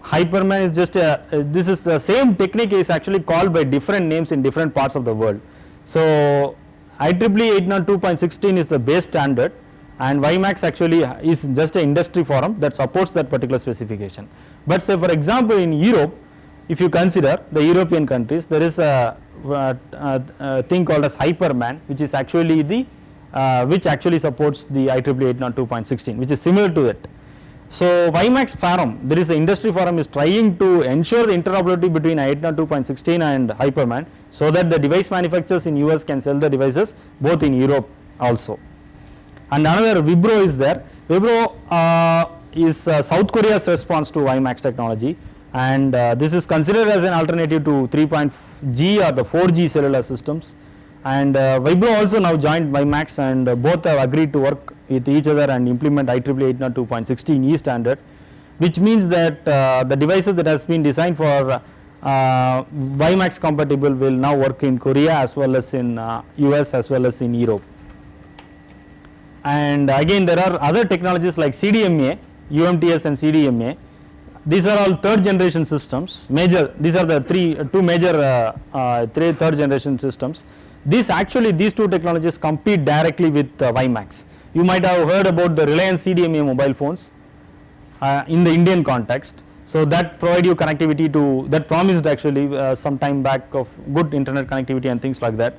Hyperman is just this is the same technique is actually called by different names in different parts of the world. So IEEE 802.16 is the base standard, and WiMAX actually is just an industry forum that supports that particular specification. But say for example in Europe, if you consider the European countries, there is a thing called as Hyperman, which is actually the which actually supports the IEEE 802.16, which is similar to it. So WiMAX forum, there is an industry forum is trying to ensure the interoperability between 802.16 and Hyperman, so that the device manufacturers in US can sell the devices both in Europe also. And another Vibro is there. Vibro is South Korea's response to WiMAX technology, and this is considered as an alternative to 3.G or the 4G cellular systems, And Vibro also now joined WiMAX, and both have agreed to work with each other and implement IEEE 802.16e standard, which means that the devices that has been designed for WiMAX compatible will now work in Korea as well as in US as well as in Europe. And again, there are other technologies like CDMA, UMTS and CDMA. These are all third generation systems. These are the two major third generation systems. These two technologies compete directly with WiMAX. You might have heard about the Reliance CDMA mobile phones in the Indian context. So that provide you connectivity to, that promised actually some time back of good internet connectivity and things like that.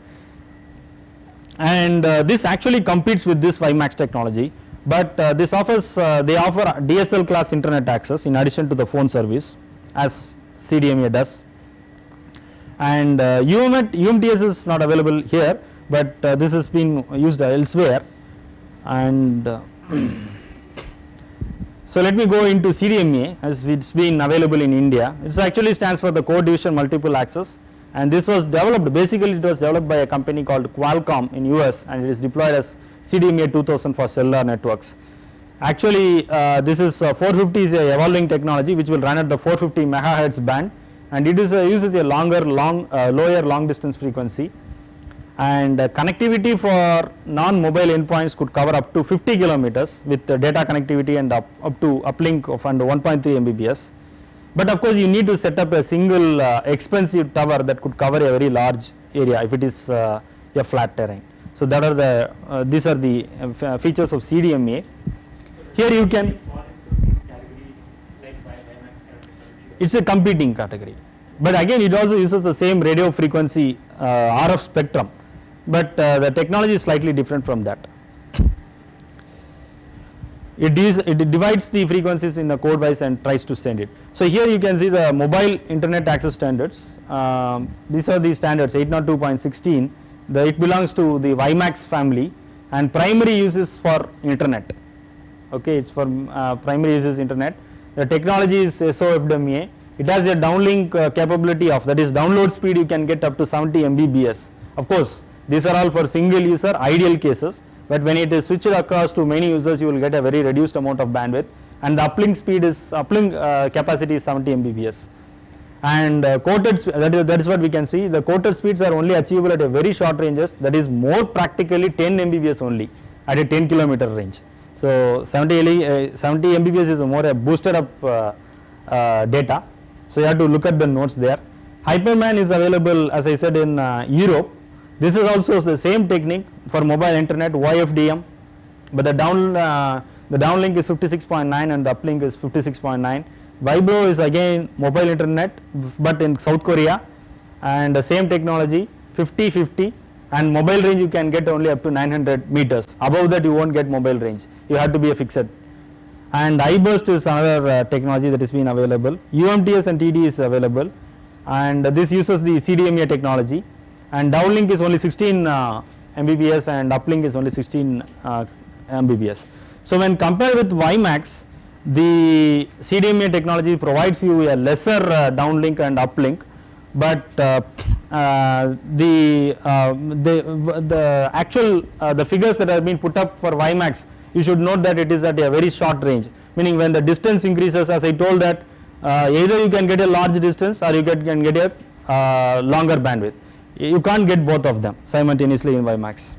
And this actually competes with this WiMAX technology, but this offers, they offer DSL class internet access in addition to the phone service as CDMA does. And UMTS is not available here, but this has been used elsewhere. And so let me go into CDMA, as it's been available in India. It actually stands for the Code Division Multiple Access, and this was developed, basically it was developed by a company called Qualcomm in US, and it is deployed as CDMA 2000 for cellular networks. Actually this is 450 is a evolving technology which will run at the 450 megahertz band, and it is uses a lower long distance frequency, and connectivity for non-mobile endpoints could cover up to 50 kilometers with data connectivity and up to uplink of under 1.3 Mbps. But of course you need to set up a single expensive tower that could cover a very large area if it is a flat terrain. So that are the these are the features of CDMA. Here you can, it's a competing category, but again it also uses the same radio frequency RF spectrum, but the technology is slightly different from that. It divides the frequencies in the code wise and tries to send it. So here you can see the mobile internet access standards. These are the standards 802.16. It belongs to the WiMAX family, and primary uses for internet. Okay, it's for primary uses internet. The technology is SOFWMA. It has a downlink capability of, that is download speed you can get up to 70 Mbps. Of course, these are all for single user ideal cases, but when it is switched across to many users you will get a very reduced amount of bandwidth, and the uplink speed is capacity is 70 Mbps. And quoted, that is what we can see, the quoted speeds are only achievable at a very short ranges, that is more practically 10 Mbps only at a 10 kilometer range. So 70 Mbps is more a boosted up data, so you have to look at the notes there. Hyperman is available, as I said, in Europe. This is also the same technique for mobile internet, YFDM, but the downlink is 56.9 and the uplink is 56.9. Vibro is again mobile internet but in South Korea, and the same technology 50-50, and mobile range you can get only up to 900 meters. Above that you won't get mobile range, you have to be a fixed. And iBurst is another technology that is being available. UMTS and TD is available, and this uses the CDMA technology, and downlink is only 16 Mbps and uplink is only 16 Mbps. So when compared with WiMAX, the CDMA technology provides you a lesser downlink and uplink, but the actual the figures that have been put up for WiMAX, you should note that it is at a very short range, meaning when the distance increases, as I told that either you can get a large distance or you can get a longer bandwidth. You can't get both of them simultaneously in WiMAX.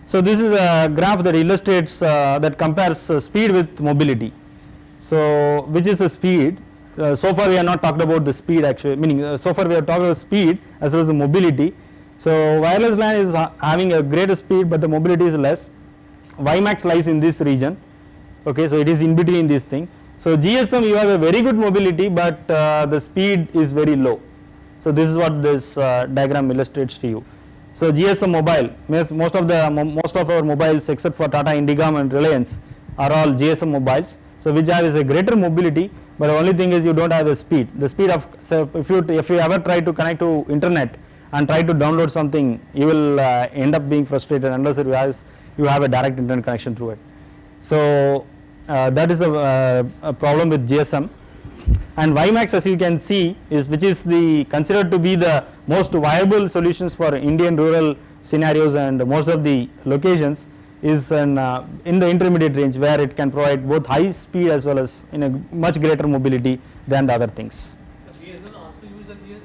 So this is a graph that illustrates that compares speed with mobility. So which is the speed? So far we have not talked about the speed actually, meaning so far we have talked about speed as well as the mobility. So wireless LAN is having a greater speed but the mobility is less. WiMAX lies in this region. Okay, so it is in between this thing. So GSM you have a very good mobility but the speed is very low. So this is what this diagram illustrates to you. So GSM mobile, most of our mobiles except for Tata Indicom and Reliance are all GSM mobiles. So which have is a greater mobility, but the only thing is you don't have the speed. The speed of, so if you ever try to connect to internet and try to download something, you will end up being frustrated unless you have a direct internet connection through it. So that is a problem with GSM. and WiMAX, as you can see, is which is the considered to be the most viable solutions for Indian rural scenarios and most of the locations, is in the intermediate range, where it can provide both high speed as well as in a much greater mobility than the other things. BSNL also use the GMS?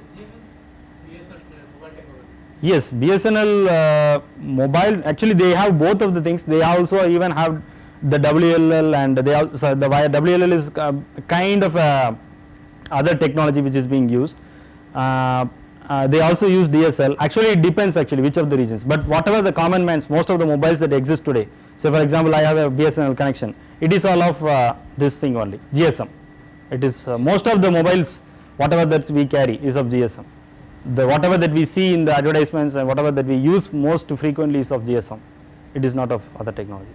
BSNL mobile technology? Yes, BSNL mobile, actually they have both of the things. They also even have the WLL, and they also, the WLL is kind of other technology which is being used. They also use DSL. Actually it depends actually which of the regions, but whatever the common mans, most of the mobiles that exist today, say for example I have a BSNL connection, it is all of this thing only, GSM. It is most of the mobiles, whatever that we carry is of GSM. The whatever that we see in the advertisements and whatever that we use most frequently is of GSM. It is not of other technology.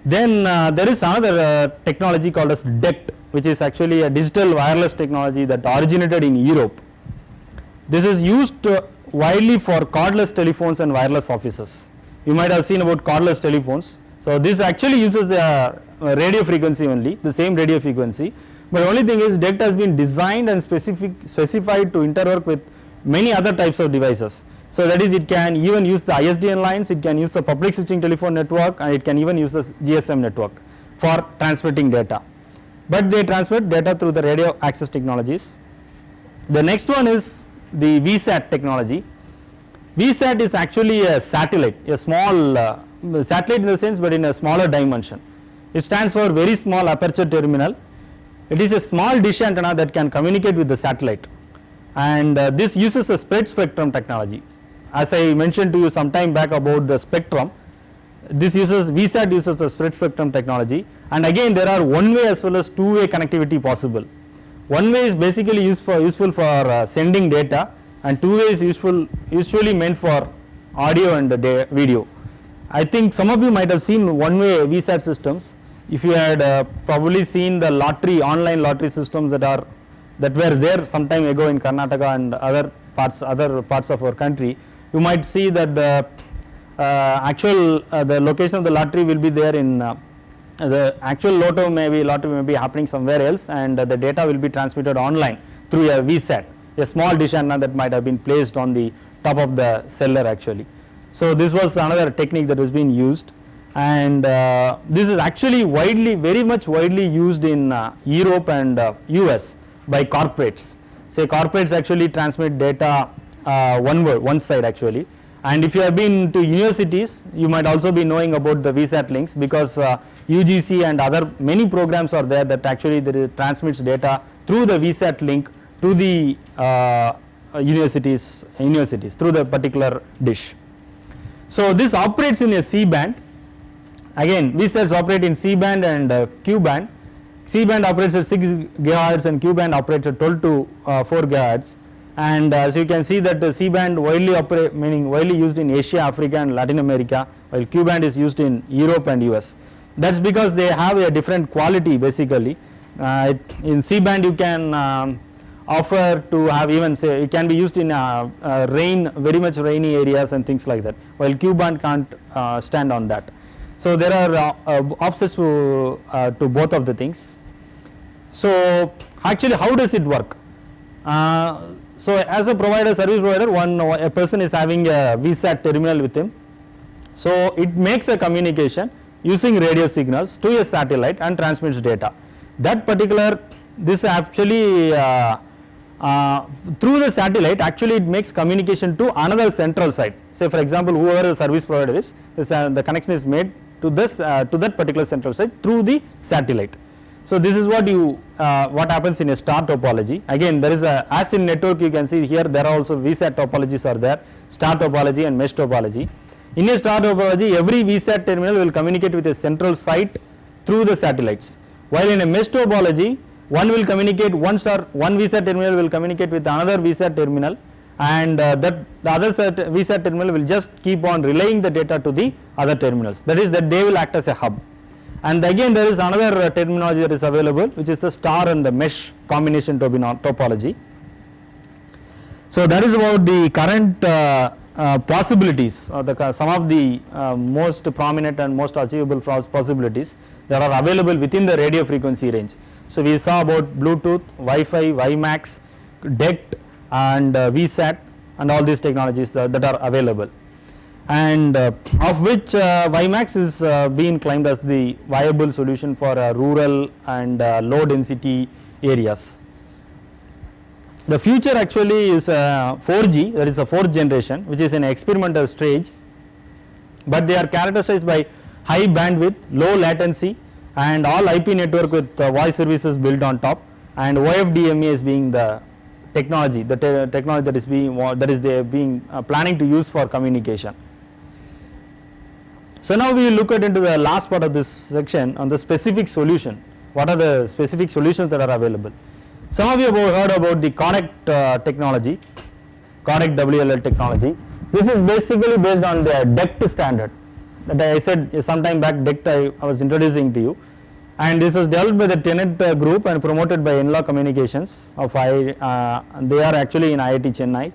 Then there is another technology called as DECT, which is actually a digital wireless technology that originated in Europe. This is used widely for cordless telephones and wireless offices. You might have seen about cordless telephones. So this actually uses a radio frequency only, the same radio frequency, but the only thing is DECT has been designed and specified to interwork with many other types of devices. So that is, it can even use the ISDN lines, it can use the public switching telephone network, and it can even use the GSM network for transmitting data. But they transmit data through the radio access technologies. The next one is the VSAT technology. VSAT is actually a satellite, a small satellite in the sense, but in a smaller dimension. It stands for very small aperture terminal. It is a small dish antenna that can communicate with the satellite, and this uses a spread spectrum technology. As I mentioned to you some time back about the spectrum, this uses VSAT uses a spread spectrum technology, and again there are one-way as well as two-way connectivity possible. One way is basically useful for sending data, and two-way is usually meant for audio and video. I think some of you might have seen one-way VSAT systems. If you had probably seen the online lottery systems that were there some time ago in Karnataka and other parts of our country, you might see that the the location of the lottery will be there in the actual lottery may be happening somewhere else, and the data will be transmitted online through a VSAT, a small dish antenna that might have been placed on the top of the seller actually. So this was another technique that was being used, and this is actually very much widely used in Europe and US by corporates. Say corporates actually transmit data one side actually, and if you have been to universities, you might also be knowing about the VSAT links, because UGC and other many programs are there that actually transmits data through the VSAT link to the universities through the particular dish. So this operates in a C-band. Again, VSATs operate in C-band and Q-band. C-band operates at 6 GHz and Q-band operates at 12 to 4 GHz. And as you can see that the C-band widely used in Asia, Africa and Latin America, while Q-band is used in Europe and US. That's because they have a different quality basically. In C-band you can offer to have even, say, it can be used in very much rainy areas and things like that, while Q-band can't stand on that. So there are offsets to both of the things. So actually how does it work? So as a service provider, a person is having a VSAT terminal with him. So it makes a communication using radio signals to a satellite and transmits data. This actually through the satellite, actually it makes communication to another central site. Say for example, whoever the service provider is, the connection is made to that particular central site through the satellite. So this is what happens in a star topology. Again, there is as in network you can see here, there are also VSAT topologies are there, star topology and mesh topology. In a star topology, every VSAT terminal will communicate with a central site through the satellites, while in a mesh topology, one VSAT terminal will communicate with another VSAT terminal, and the other VSAT terminal will just keep on relaying the data to the other terminals. That is, that they will act as a hub. And again there is another terminology that is available, which is the star and the mesh combination topology. So that is about the current possibilities, or some of the most prominent and most achievable possibilities that are available within the radio frequency range. So we saw about Bluetooth, Wi-Fi, WiMAX, DECT and VSAT and all these technologies that are available, and of which WiMAX is being claimed as the viable solution for rural and low density areas. The future actually is 4G, that is the 4th generation, which is in experimental stage, but they are characterized by high bandwidth, low latency and all IP network with voice services built on top, and OFDMA is being the technology, technology that is being they are being planning to use for communication. So now we will look at into the last part of this section on the specific solution. What are the specific solutions that are available? Some of you have heard about the codec technology, codec WLL technology. This is basically based on the DECT standard that I said some time back. DECT I was introducing to you, and this was developed by the Tenet group and promoted by Enla Communications of they are actually in IIT Chennai.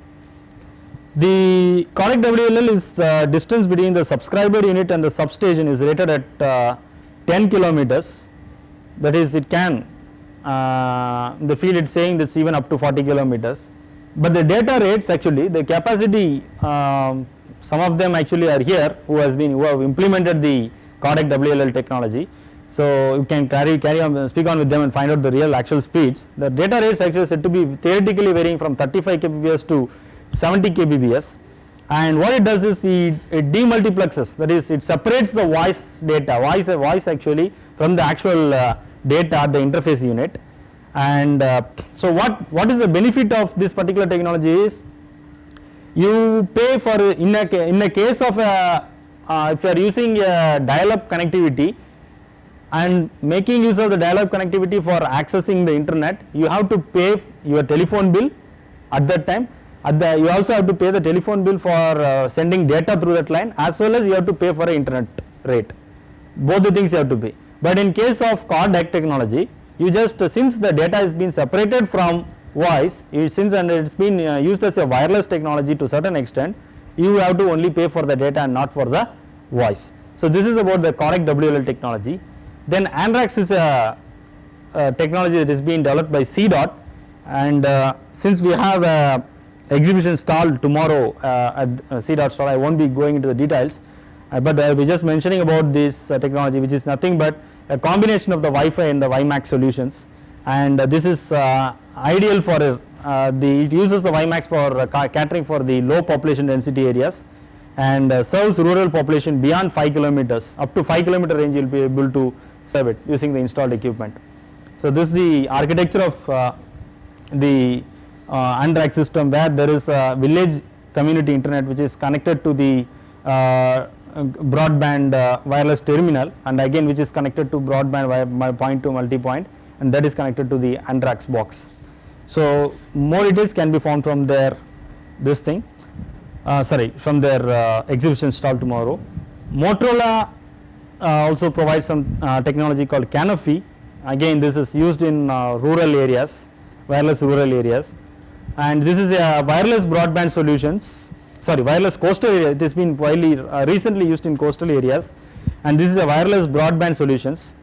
The codec WLL is the distance between the subscriber unit and the substation is rated at 10 kilometers. That is, it can the field it's saying that's even up to 40 kilometers, but the data rates actually, the capacity, some of them actually are here who have implemented the codec WLL technology. So you can carry on, speak on with them and find out the real actual speeds. The data rates actually said to be theoretically varying from 35 kbps to 70 kbps, and what it does is it demultiplexes, that is, it separates the voice data, voice actually from the actual data, the interface unit. And so what is the benefit of this particular technology is, you pay for in a case of if you are using a dial-up connectivity and making use of the dial-up connectivity for accessing the internet, you have to pay your telephone bill at that time. You also have to pay the telephone bill for sending data through that line, as well as you have to pay for an internet rate. Both the things you have to pay. But in case of codec technology, you just since the data has been separated from voice, since and it's been used as a wireless technology to a certain extent, you have to only pay for the data and not for the voice. So this is about the codec WLL technology. Then ANDRAX is a technology that is being developed by CDOT, and since we have a exhibition stall tomorrow at CDOT stall, I won't be going into the details, but I will be just mentioning about this technology, which is nothing but a combination of the Wi-Fi and the WiMAX solutions, and this is ideal for it uses the WiMAX for catering for the low population density areas, and serves rural population beyond 5 kilometers. Up to 5 kilometer range you will be able to serve it using the installed equipment. So this is the architecture of the ANDRAX system, where there is a village community internet which is connected to the broadband wireless terminal, and again which is connected to broadband point to multi-point, and that is connected to the ANDRAX box. So more details can be found from their from their exhibition stall tomorrow. Motorola also provides some technology called Canopy. Again, this is used in rural areas, wireless rural areas, and this is a wireless broadband solutions. Wireless coastal area. It has been widely recently used in coastal areas, and this is a wireless broadband solutions.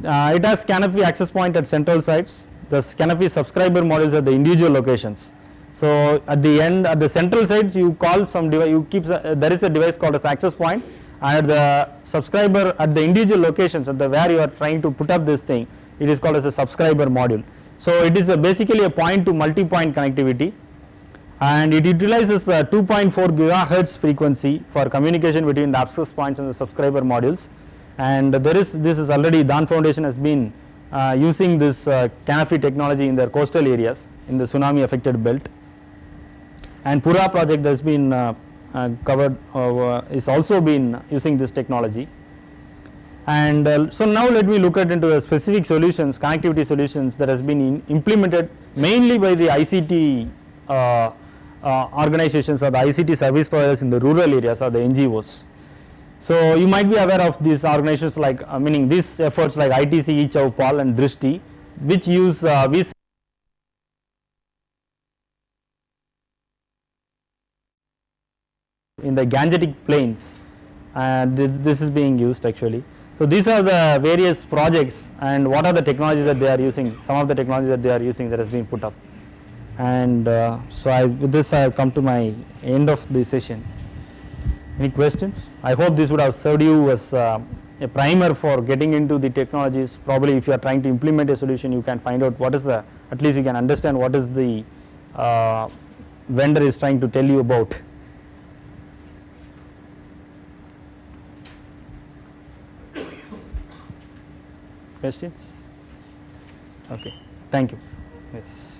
It has Canopy access point at central sites. The Canopy subscriber modules at the individual locations. So at the end, at the central sites, you call some device. You keep there is a device called as access point, and at the subscriber at the individual locations at the where you are trying to put up this thing, it is called as a subscriber module. So it is basically a point to multi-point connectivity, and it utilizes 2.4 gigahertz frequency for communication between the access points and the subscriber modules. And this is already DAN Foundation has been using this Canopy technology in their coastal areas in the tsunami affected belt, and Pura project has been covered is also been using this technology. And so now let me look at into the specific solutions, connectivity solutions that has been implemented mainly by the ICT organizations or the ICT service providers in the rural areas or the NGOs. So you might be aware of these organizations like meaning these efforts like ITC, eChowpal and Drishti, which use in the Gangetic plains, this is being used actually. So these are the various projects and what are the technologies that they are using, some of the technologies that they are using that has been put up. And so with this I have come to my end of the session. Any questions? I hope this would have served you as a primer for getting into the technologies. Probably if you are trying to implement a solution, you can find out what is the, at least you can understand what is the vendor is trying to tell you about. Questions? Okay, thank you. Yes.